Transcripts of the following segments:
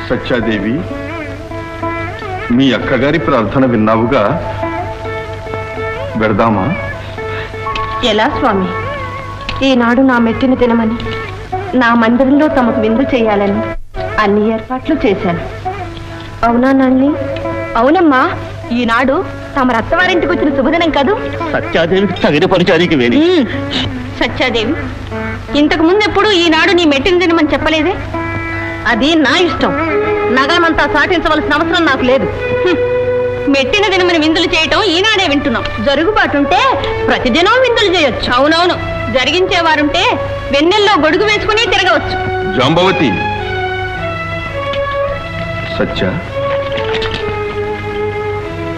సత్యాదేవి, మీ అక్కగారి ప్రార్థన విన్నావుగా, వెడదామా? ఎలా స్వామి? ఈనాడు నా మెట్టిన దినమని నా మందిరంలో తమకు విందు చేయాలని అన్ని ఏర్పాట్లు చేశాను. అవునా నాన్ని? అవునమ్మా, ఈనాడు తమ రత్తవారింటికి వచ్చిన శుభదినం కదూ. సత్యాదేవికి తగిన పరిచారికి వేడి. సత్యాదేవి, ఇంతకు ముందు ఎప్పుడు ఈనాడు నీ మెట్టిన దినమని చెప్పలేదే. అది నా ఇష్టం. నగరమంతా సాటించవలసిన అవసరం నాకు లేదు. మెట్టిన దినమని విందులు చేయటం ఈనాడే వింటున్నాం. జరుగుబాటుంటే ప్రతిదినం విందులు చేయొచ్చు. అవునవును, జరిగించేవారుంటే వెన్నెల్లో గొడుగు వేసుకుని తిరగవచ్చు. జాంబవతి, సత్య,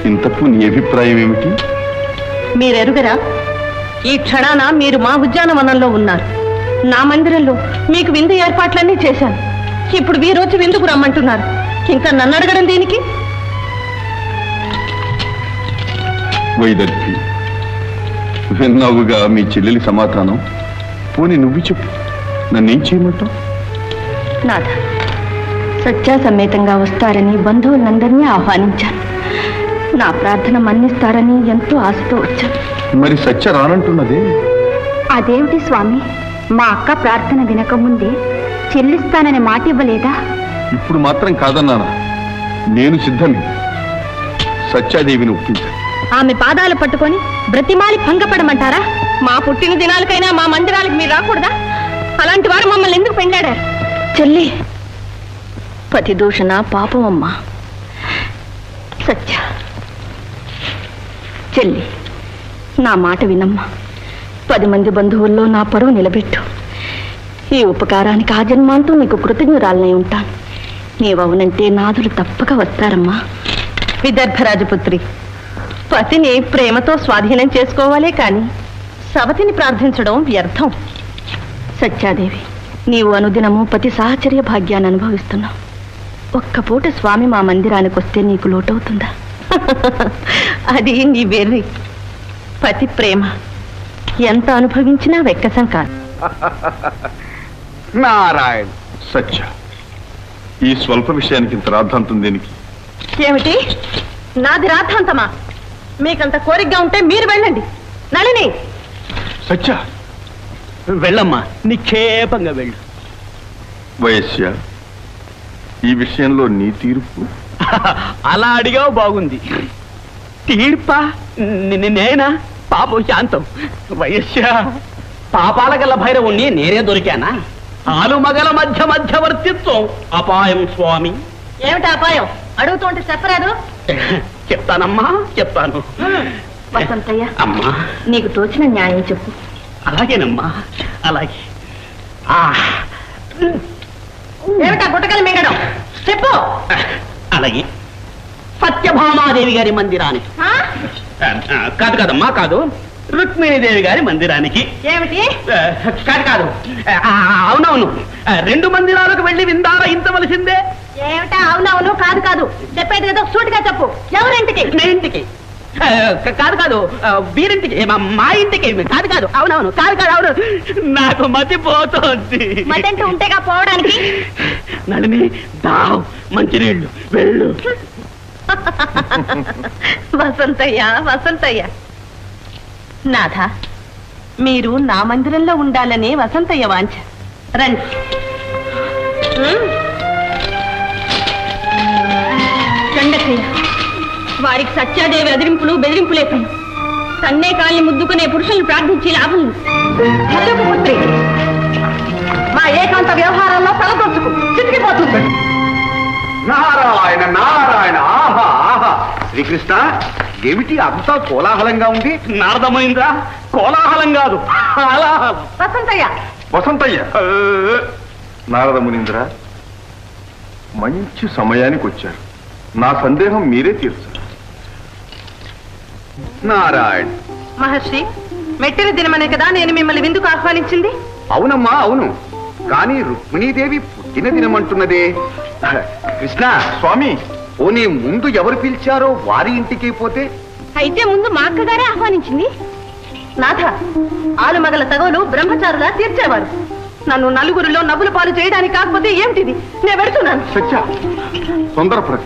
ఇంతకు నీ అభిప్రాయం ఏమిటి? మీరెరుగరా, ఈ క్షణాన మీరు మా ఉద్యానవనంలో ఉన్నారు. నా మందిరంలో మీకు విందు ఏర్పాట్లన్నీ చేశాను. ఇప్పుడు వీరోజు విందుకు రమ్మంటున్నారు. ఇంకా నన్ను అడగడం దీనికి? వైదర్భి, విన్నావుగా మీ చెల్లెలి సమాధానం. పోనీ నువ్వు చెప్పు, నన్నేం చేయమంటావు? నాథ, సత్య సమేతంగా వస్తారని బంధువులందరినీ ఆహ్వానించాను. నా ప్రార్థన మన్నిస్తారని ఎంతో ఆశతో వచ్చాను. మరి సత్య రానంటున్నదే? అదేమిటి స్వామి, మా అక్క ప్రార్థన వినకముందే చెల్లిస్తానని మాట ఇవ్వలేదా? ఇప్పుడు మాత్రం కాదన్నానా? నేను సిద్ధమే. సత్యాదేవిని ఒప్పించాను. ఆమె పాదాలు పట్టుకొని బ్రతిమాలి భంగపడమంటారా? మా పుట్టిన దినాలకైనా మా మందిరాలకు మీరు రాకూడదా? అలాంటి వారు మమ్మల్ని ఎందుకు పెండాడారు? చెల్లి, పతి దూషణ పాపమమ్మా. సత్య, చెల్లి, నా మాట వినమ్మా. 10 మంది బంధువుల్లో నా పరువు నిలబెట్టు. ఈ ఉపకారానికి ఆ జన్మాంతో నీకు కృతజ్ఞురాలనై ఉంటాను. నీవవునంటే నాదులు తప్పక వస్తారమ్మా. విదర్భరాజపుత్రి, పతిని ప్రేమతో స్వాధీనం చేసుకోవాలే కాని సవతిని ప్రార్థించడం వ్యర్థం. సత్యాదేవి, నీవు అనుదినము పతి సాహచర్య భాగ్యాన్ని అనుభవిస్తున్నావు. ఒక్క పూట స్వామి మా మందిరానికి వస్తే నీకు లోటవుతుందా? అది నీ వెర్రి. పతి ప్రేమ ఎంత అనుభవించినా వెక్కసం కాదు. నారాయణ. సత్య, ఈ స్వల్ప విషయానికి ఇంత రాద్ధాంతం దేనికి? ఏమిటి నాది రాద్ధాంతమా? మీకంత కోరికగా ఉంటే మీరు వెళ్ళండి. నళిని, సత్య, వెళ్ళమ్మా, నిక్షేపంగా వెళ్ళు. వయస్య, ఈ విషయంలో నీ తీర్పు? అలా అడిగావు, బాగుంది. తీర్పా? నేనా? పాపం శాంతం. వయస్య, పాపాల గల భైరవుణ్ణి నేనే దొరికానా? ఆలుమగల మధ్యవర్తిత్వం అపాయం స్వామి. ఏమిటి అపాయం? అడుగుతుంటే చెప్పరాదు? చెప్తానమ్మా, చెప్తాను. వసంతయ్య, అమ్మా, నీకు తోచిన న్యాయం చెప్పు. అలాగేనమ్మా, అలాగే. ఏమిటా గుట్టకలు మింగడం? చెప్పు. అలాగే, సత్యభామాదేవి గారి మందిరానికి. కాదు కాదమ్మా, కాదు, రుక్మిణీదేవి గారి మందిరానికి. ఏమిటి? కాదు, అవునవును, 2 మందిరాలకు వెళ్ళి విందారయించవలసిందే. ఏమిటా అవునవును కాదు కాదు చెప్పేది ఏదో సూటిగా చెప్పు. ఎవరింటికి? మీ ఇంటికి. కాదు కాదు, వీరింటికి, మా ఇంటికి. కాదు కాదు, అవునవును, కాదు కాదు, అవును. నాకు మతిపోతోంది. మతంటూ ఉంటేగా పోవడానికి. నడిని దావ్ మంచినీళ్ళు, వెళ్ళు. వసంతయ్య, వసంతయ్య, నాథ, మీరు నా మందిరంలో ఉండాలనే వసంతయ్య వాంఛ. రండి. చండకయ్య, వారికి సత్యాదేవి అదిరింపులు బెదిరింపులే పని. తన్నే కాళ్ళని ముద్దుకునే పురుషులను ప్రార్థించి లాభం లేదు. పుత్రి, మా ఏకాంత వ్యవహారంలో తలదొచ్చుకు చితికిపోతుంది. నారాయణ నారాయణ. ఆహా ఆహా. శ్రీకృష్ణ, ఏమిటి అంతా కోలాహలంగా ఉంది? నారదమైందా? కోలాహలం కాదు, హాలాహలం. వసంతయ్య, వసంతయ్య, నారద మునీంద్ర, మంచి సమయానికి వచ్చారు. నా సందేహం మీరే తీర్చారు. నారాయణ. మహర్షి, మెట్టిన దినమనే కదా నేను మిమ్మల్ని విందుకు ఆహ్వానించింది. అవునమ్మా, అవును. కానీ రుక్మిణీదేవి పుట్టిన దినమంటున్నదే. కృష్ణ స్వామి, పోనీ ముందు ఎవరు పిలిచారో వారి ఇంటికి పోతే? అయితే ముందు మా అక్కగారే ఆహ్వానించింది. నాథ, ఆలుమగల తగవులు బ్రహ్మచారులా తీర్చేవారు. నన్ను నలుగురిలో నవ్వుల పాలు చేయడానికి కాకపోతే ఏమిటిది? నేను పెడుతున్నాను. సత్య తొందరపడ.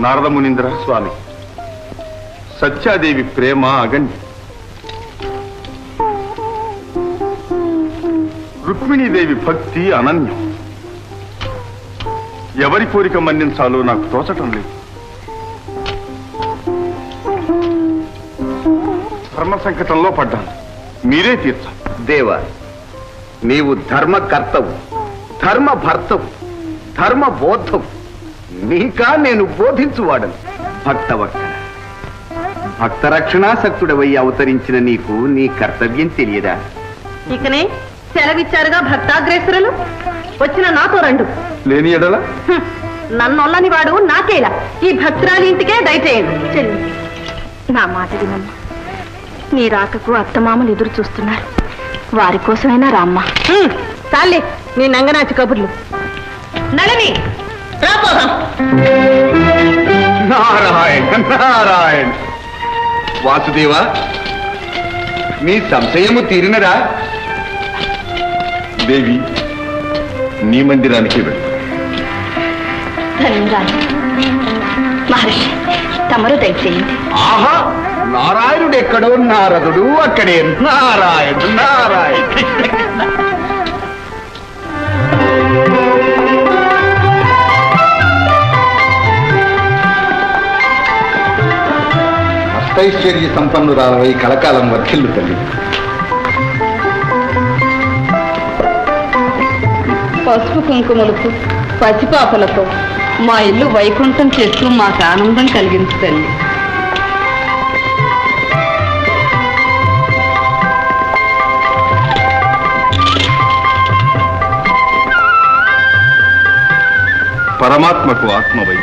నారద మునీంద్ర స్వామి, సత్యాదేవి ప్రేమ అగండి. రుక్మిణీదేవి భక్తి అనన్యం. ఎవరి కోరిక మన్నించాలో నాకు తోచటం లేదు. ధర్మ సంకటంలో పడ్డాను, మీరే తీర్చాలి. దేవా, నీవు ధర్మకర్తవు, ధర్మ భర్తవు, ధర్మ బోధవు. నీకా నేను బోధించువాడను. భక్తవక్త భక్త రక్షణాసక్తుడవై అవతరించిన నీకు నీ కర్తవ్యం తెలియదా? ఇకనే సెలవిచ్చారుగా భక్తాగ్రేసురులు, వచ్చిన నాతో రండు. లేని ఎడల నన్నొల్లని వాడు నాకేలా, ఈ భక్తురాలి ఇంటికే దయచేయండి. నా మాట వినమ్మా, నీ రాకకు అత్తమామలు ఎదురు చూస్తున్నారు. వారి కోసమైనా రామ్మా. చాలే నీ నంగనాచి కబుర్లు. నళని రాపోదాం. నారాయణ నారాయణ. వాసుదేవా, నీ సంశయము తీరినరా? దేవి, నీ మందిరానికి వెళ్ళు. ధన్యవాదాలు మహర్షి, తమరు దయచేయండి. ఆహా, నారాయణుడు ఎక్కడో నారదుడు అక్కడే. నారాయణుడు నారాయణ. అష్టైశ్వర్య సంపన్నురాలవై కలకాలం వర్ధిల్లు తల్లి. పసుపు కుంకుమలకు పసిపాపలతో మా ఇల్లు వైకుంఠం చేస్తూ మాకు ఆనందం కలిగించండి. పరమాత్మకు ఆత్మవై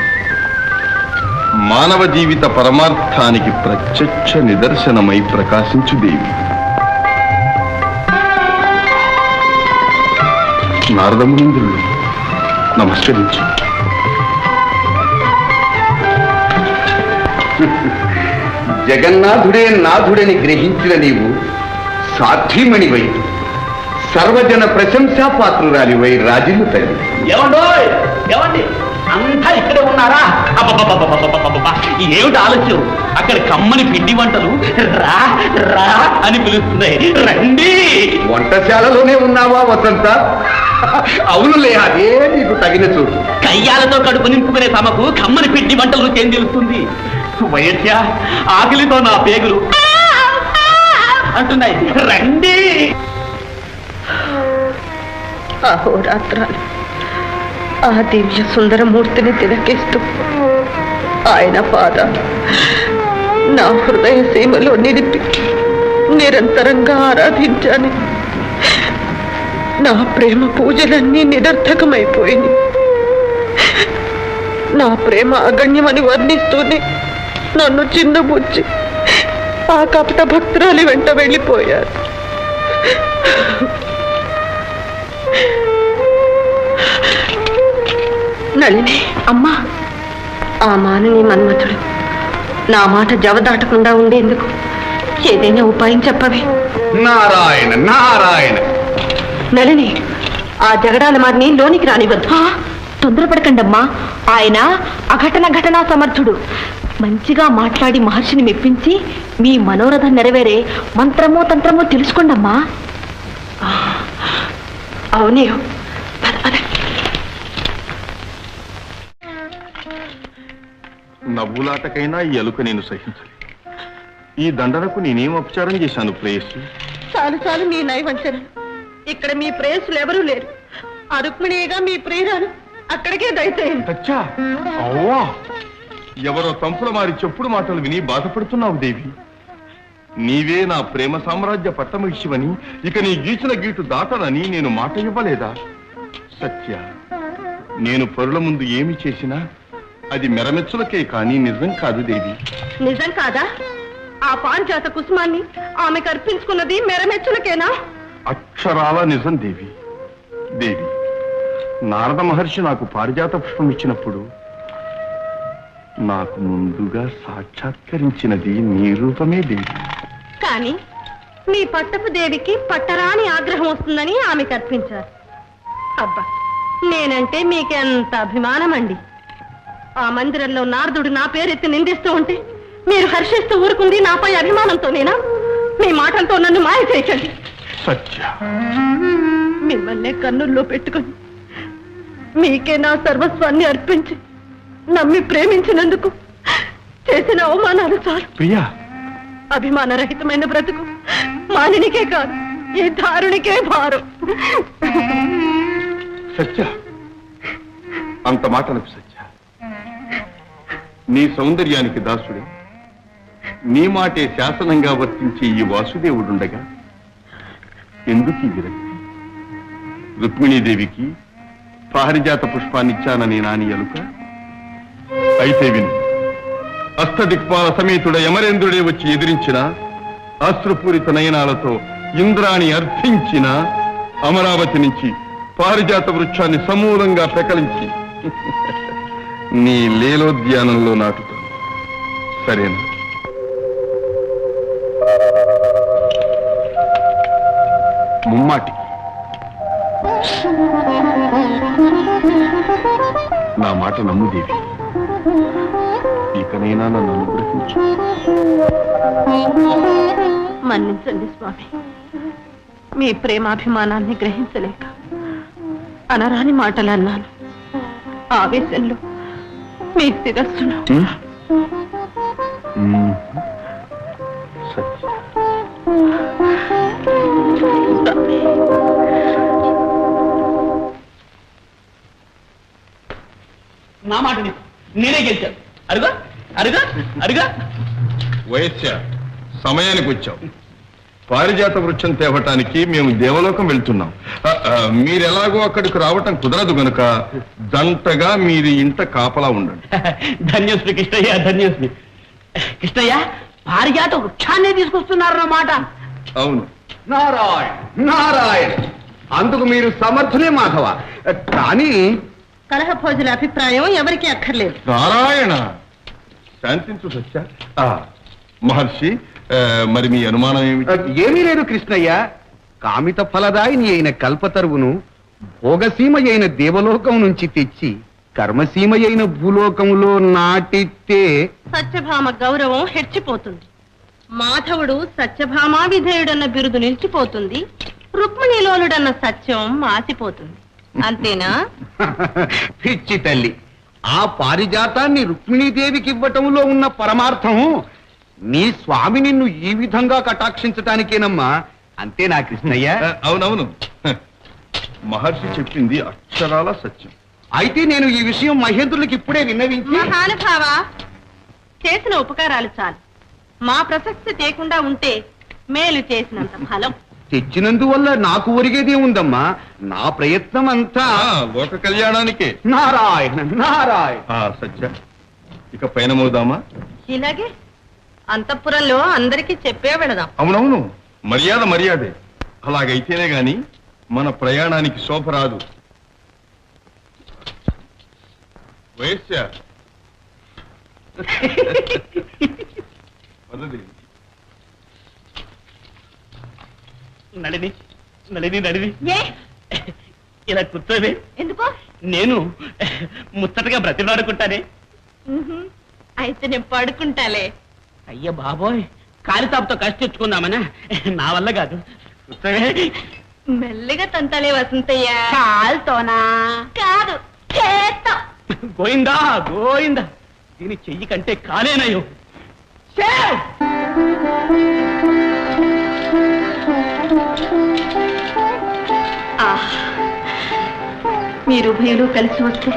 మానవ జీవిత పరమార్థానికి ప్రత్యక్ష నిదర్శనమై ప్రకాశించు దేవి. నారదమునింద్రులు నమస్కరించు. జగన్నాథుడే నాథుడని గ్రహించిన నీవు సాధ్వీమణివై సర్వజన ప్రశంసా పాత్రురాలివై రాజిల్లు తల్లి. ఏమండి అంతా ఇక్కడే ఉన్నారా? ఏమిటి ఆలస్యం? అక్కడ కమ్మని పిండి వంటలు రా రా అని పిలుస్తున్నాయి. రండి. వంటశాలలోనే ఉన్నావా వసంత? అవునులే, అదే నీకు తగిన చోటు. కయ్యాలతో కడుపు నింపుకునే తమకు కమ్మని పిండి వంటలు రుచి ఏం తెలుస్తుంది? వయస్య ఆకలితో నా పేగులు అంటున్నాయి. రండి. అహోరాత్రాలు ఆ దివ్య సుందరమూర్తిని తిలకిస్తూ ఆయన పాదాలు నా హృదయ సీమలో నిలిపి నిరంతరంగా ఆరాధించాను. నా ప్రేమ పూజలన్నీ నిరర్థకమైపోయింది. నా ప్రేమ అగణ్యమని వర్ణిస్తూనే నన్ను చిన్నబుచ్చి ఆ కపట భక్తురాలి వెంట వెళ్ళిపోయారు. నళిని అమ్మా, ఆ మానని మన్మథుడు నా మాట జవదాటకుండా ఉండేందుకు ఏదైనా ఉపాయం చెప్పవే. నారాయణ నారాయణ. నళిని, ఆ జగడాల మారిని లోనికి రానివ్వద్దు. తొందరపడకండమ్మా, ఆయన ఘటనా సమర్థుడు. మంచిగా మాట్లాడి మహర్షిని మెప్పించి మీ మనోరథం నెరవేరే మంత్రమో తంత్రమో తెలుసుకోండమ్మా. అవునే, నవ్వులాటకైనా ఈ ఎలుక నేను సహించాలి. ఈ దండనకు నేనేం అపచారం చేశాను ప్రేయసి? చాలు చాలు నీ నైవంచన. ఇక్కడ మీ ప్రేయసులు ఎవరూ లేరు. ఆ రుక్మిణిగా మీ ప్రియురాలు, అక్కడికే దయచేయండి. సచ్చా, అవ్వా, ఎవరో తంపుల మారి చెప్పుడు మాటలు విని బాధపడుతున్నావు దేవి. నీవే నా ప్రేమ సామ్రాజ్య పట్టమహిషివని, ఇక నీ గీచిన గీటు దాటనని నేను మాట ఇవ్వలేదా? సత్య, నేను పరుల ముందు ఏమి చేసినా అది మెరమెచ్చులకే కానీ నిజం కాదు దేవి. నిజం కాదా? ఆ పాంచాత కుసుమాన్ని ఆమెకు అర్పించుకున్నది మెరమెచ్చులకేనా? అక్షరాల నిజం దేవి. దేవి, నారద మహర్షి నాకు పారిజాత పుష్పం ఇచ్చినప్పుడు నాకు ముందుగా సాక్షాత్కరించినది నీ రూపమే దేవి. కానీ మీ పట్టపు దేవికి పట్టరాని ఆగ్రహం వస్తుందని ఆమెకు అర్పించారు. అబ్బా, నేనంటే మీకెంత అభిమానం అండి. ఆ మందిరంలో నారదుడు నా పేరెత్తి నిందిస్తూ ఉంటే మీరు హర్షిస్తూ ఊరుకుంది నాపై అభిమానంతోనేనా? మీ మాటలతో నన్ను మాయ చేయకండి. సత్య, మిమ్మల్ని కన్నుల్లో పెట్టుకొని మీకే నా సర్వస్వాన్ని అర్పించి నమ్మి ప్రేమించినందుకు చేసిన అవమానాలు చాలు. ప్రియా, అభిమానరహితమైన బ్రతుకు మానినికే కాదు, ఈ దారునికే భారం. సత్య, అంత మాటలకు సత్య. నీ సౌందర్యానికి దాసుడే, నీ మాటే శాసనంగా వర్తించే ఈ వాసుదేవుడుండగా ఎందుకు ఈ విరక్తి? రుక్మిణీదేవికి పారిజాత పుష్పాన్నిచ్చానని నాని అలుక. అయితే విను, అష్టదిక్పాల సమేతుడ యమరేంద్రుడే వచ్చి ఎదిరించిన, అశ్రుపూరిత నయనాలతో ఇంద్రాణి అర్థించిన, అమరావతి నుంచి పారిజాత వృక్షాన్ని సమూలంగా పెకలించి నీ లీలోద్యానంలో నాటుతాను. సరేనా? ముమ్మాటి నా మాట నమ్ముదేవి. ఇకనైనా నన్ను అనుగ్రహించు. మన్నించండి స్వామి, మీ ప్రేమాభిమానాన్ని గ్రహించలేక అనరాని మాటలు అన్నాను. ఆవేశంలో మీ శిరస్సును నా మాట నేనే గెలిచాను. అరుగా అరుగా అరుగా. వయస్య, సమయానికి వచ్చావు. పారిజాత వృక్షం తేవటానికి మేము దేవలోకం వెళ్తున్నాం. మీరెలాగో అక్కడికి రావటం కుదరదు గనుక జంటగా మీరు ఇంట కాపలా ఉండండి. ధన్యశ్రీ కృష్ణయ్య, ధన్యశ్రీ కృష్ణయ్య. పారిజాత వృక్షాన్నే తీసుకొస్తున్నారన్నమాట. అవును. నారాయణ నారాయణ, అందుకు మీరు సమర్థులే మాధవ. కానీ కలహభోజుల అభిప్రాయం ఎవరికీ అక్కర్లేదు. నారాయణ, శాంతించు సత్య. మహర్షి, మరి మీ అనుమానం ఏమిటి? ఏమీ లేదు కృష్ణయ్య. కామిత ఫలదాయిని అయిన కల్పతరువును భోగసీమ అయిన దేవలోకం నుంచి తెచ్చి కర్మసీమ అయిన భూలోకములో నాటితే సత్యభామ గౌరవం హెచ్చిపోతుంది. మాధవుడు సత్యభామా విధేయుడన్న బిరుదు నిలిచిపోతుంది. రుక్మిణీలోలుడన్న సత్యం మాసిపోతుంది. అంతేనా? పిచ్చి తల్లి, ఆ పారిజాతాన్ని రుక్మిణీదేవికి ఇవ్వటంలో ఉన్న పరమార్థం నీ స్వామి నిన్ను ఈ విధంగా కటాక్షించటానికేనమ్మా. అంతేనా కృష్ణయ్య? అవునవును, మహర్షి చెప్పింది అక్షరాల సత్యం. అయితే నేను ఈ విషయం మహేంద్రులకి ఇప్పుడే విన్నవించి. మహానుభావ, చేసిన ఉపకారాలు చాలు. మా ప్రసక్తి తేకుండా ఉంటే మేలు చేసినంత ఫలం. తెచ్చినందువల్ల నాకు ఒరిగేదే ఉందమ్మా. నా ప్రయత్నం అంతా లోక కళ్యాణానికే. నారాయణ నారాయణ. సత్య, ఇక పైన మోదామా? ఇలాగే అంతఃపురంలో అందరికీ చెప్పే వెళదాం. అవునవును, మర్యాద మర్యాదే. అలాగైతేనే గాని మన ప్రయాణానికి శోభ రాదు. వయస్య, నళిని నళిని నళిని, ఏ ఇలా కూర్చోవే. ఎందుకో? నేను ముచ్చటగా బ్రతిలాడుకుంటానే. అయితే నేను పడుకుంటాలే. అయ్య బాబోయ్, కాలితాపుతో కష్ట తెచ్చుకుందామనా? నా వల్ల కాదు. కూర్చోవే. మెల్లిగా తంతాలే వసంతయ్య. కాలుతోనా? కాదు, చేత్తో. గోయిందా గోయిందా, దీని చెయ్యి కంటే కాలేనయ్యో. మీరు ఉభయులు కలిసి వస్తే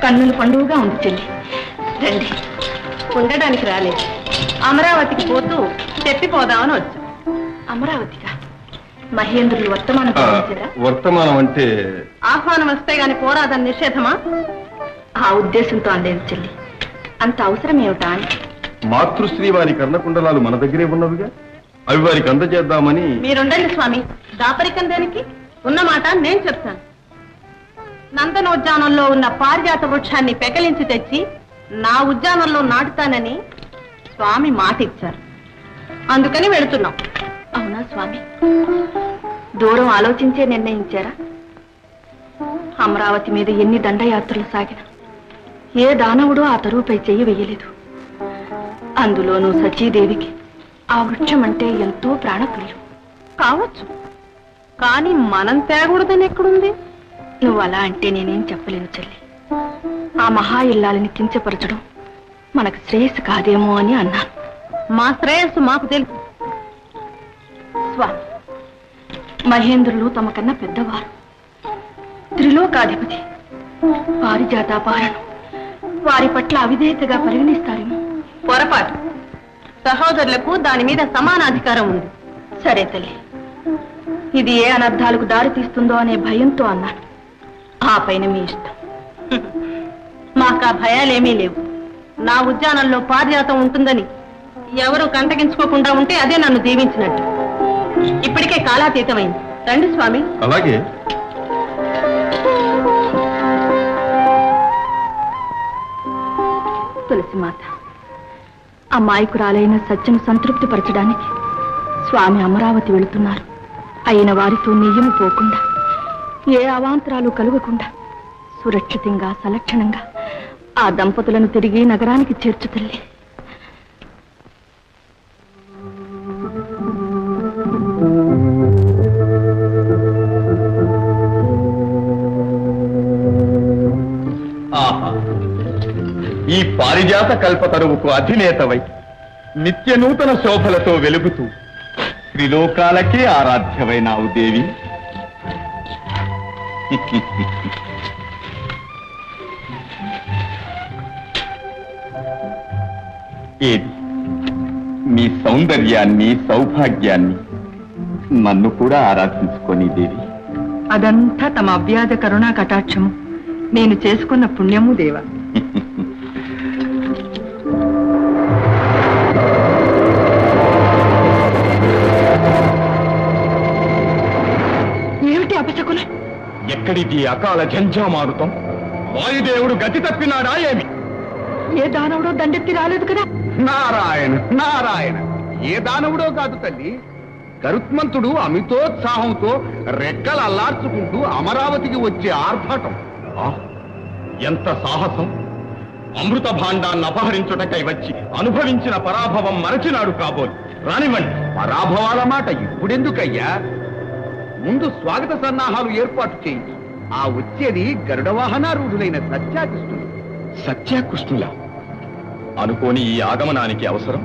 కన్నుల పండుగగా ఉంది చెల్లి. రండి. ఉండడానికి రాలేదు, అమరావతికి పోతూ చెప్పిపోదామని వచ్చాం. అమరావతిగా? మహేంద్రులు వర్తమానం పంపించారా? వర్తమానం అంటే ఆహ్వానం వస్తే గాని పోరాదని నిషేధమా? ఆ ఉద్దేశంతో అనలేదు చెల్లి. అంత అవసరం ఏమిటా అని. మాతృశ్రీ వారి కర్ణకుండలాలు మన దగ్గరే ఉన్నవిగా, అవి వారికి అందజేద్దామని. మీరుండండి స్వామి, దాపరికం దేనికి? ఉన్నమాట నేను చెప్తాను. నందనోద్యానంలో ఉన్న పారిజాత వృక్షాన్ని పెకలించి తెచ్చి నా ఉద్యానంలో నాటుతానని స్వామి మాట ఇచ్చారు. అందుకని వెళుతున్నాం. అవునా స్వామి? దూరం ఆలోచించే నిర్ణయించారా? అమరావతి మీద ఎన్ని దండయాత్రలు సాగిన ఏ దానవుడు ఆ తరువుపై చెయ్యి వెయ్యలేదు. అందులోనూ సచీదేవికి ఆ వృక్షం అంటే ఎంతో ప్రాణప్రియం. కావచ్చు, కానీ మనం తేగూడదని ఎక్కడుంది? నువ్వు అలా అంటే నేనేం చెప్పలేను చెల్లి. ఆ మహా ఇల్లాలని కించపరచడం మనకు శ్రేయస్సు కాదేమో అని అన్నాను. మా శ్రేయస్సు మాకు తెలుసు స్వామి. మహేంద్రులు తమకన్నా పెద్దవారు, త్రిలోకాధిపతి. పారిజాతాపాలను వారి పట్ల అవిధేయతగా పరిగణిస్తారేమో. పొరపాటు. సహోదరులకు దాని మీద సమానాధికారం ఉంది. సరే తల్లి, ఇది ఏ అనర్థాలకు దారి తీస్తుందో అనే భయంతో అన్నాను. ఆ పైన మీ ఇష్టం. మాకు ఆ భయాలేమీ లేవు. నా ఉద్యానంలో పారిజాతం ఉంటుందని ఎవరు కంటగించుకోకుండా ఉంటే అదే నన్ను దీవించినట్టు. ఇప్పటికే కాలాతీతమైంది. రండి స్వామి. అలాగే. తులసి మాత, అమాయకురాలైన సత్యను సంతృప్తి పరచడానికి స్వామి అమరావతి వెళుతున్నారు. అయిన వారితో నెయ్యము పోకుండా, ఏ అవాంతరాలు కలుగకుండా సురక్షితంగా సలక్షణంగా ఆ దంపతులను తిరిగి నగరానికి చేర్చు తల్లి. ఆహా, ఈ పారిజాత కల్పతరువుకు అధినేతవై నిత్య నూతన శోభలతో వెలుగుతూ త్రిలోకాలకే ఆరాధ్యమైనావు దేవి. ఏది నీ సౌందర్యాన్ని, సౌభాగ్యాన్ని నన్ను కూడా ఆరాధించుకొని దేవి. అదంతా తమ అవ్యాజ కరుణా కటాక్షము, నేను చేసుకున్న పుణ్యము దేవా. ఏమిటి అపశకున? ఎక్కడిది అకాల జంఝామారుతం? వాయుదేవుడు గతి తప్పినాడా ఏమి? ఏ దానవుడో దండెత్తి రాలేదు కదా. నారాయణ నారాయణ, ఏ దానవుడో కాదు తల్లి. గరుత్మంతుడు అమితోత్సాహంతో రెక్కలు అల్లార్చుకుంటూ అమరావతికి వచ్చే ఆర్భాటం. ఎంత సాహసం! అమృత భాండాన్ని అపహరించుటకై వచ్చి అనుభవించిన పరాభవం మరచినాడు కాబోలు. రానివ్వండి. పరాభవాల మాట ఇప్పుడెందుకయ్యా? ముందు స్వాగత సన్నాహాలు ఏర్పాటు చేయించు. ఆ వచ్చేది గరుడ వాహనారూఢులైన సత్యాకృష్ణుడు. సత్యాకృష్ణుల అనుకోని ఈ ఆగమనానికి అవసరం.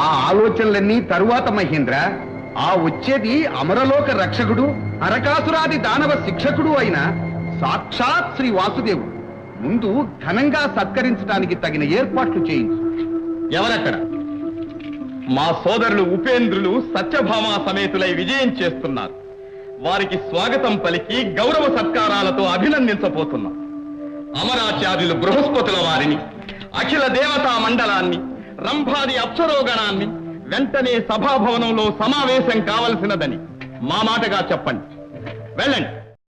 ఆ ఆలోచనలన్నీ తరువాత మహేంద్ర. ఆ వచ్చేది అమరలోక రక్షకుడు, హరకాసురాది దానవ శిక్షకుడు అయిన సాక్షాత్ శ్రీ వాసుదేవుడు. ముందు ఘనంగా సత్కరించడానికి తగిన ఏర్పాట్లు చేయించు. ఎవరక్కడ? మా సోదరులు ఉపేంద్రులు సత్యభామా సమేతులై విజయం చేస్తున్నారు. వారికి స్వాగతం పలికి గౌరవ సత్కారాలతో అభినందించబోతున్నాం. అమరాచార్యులు బృహస్పతుల వారిని, అఖిల దేవతా మండలాన్ని, రంభాది అప్సరోగణాన్ని వెంటనే సభాభవనంలో సమావేశం కావలసినదని మా మాటగా చెప్పండి. వెళ్ళండి.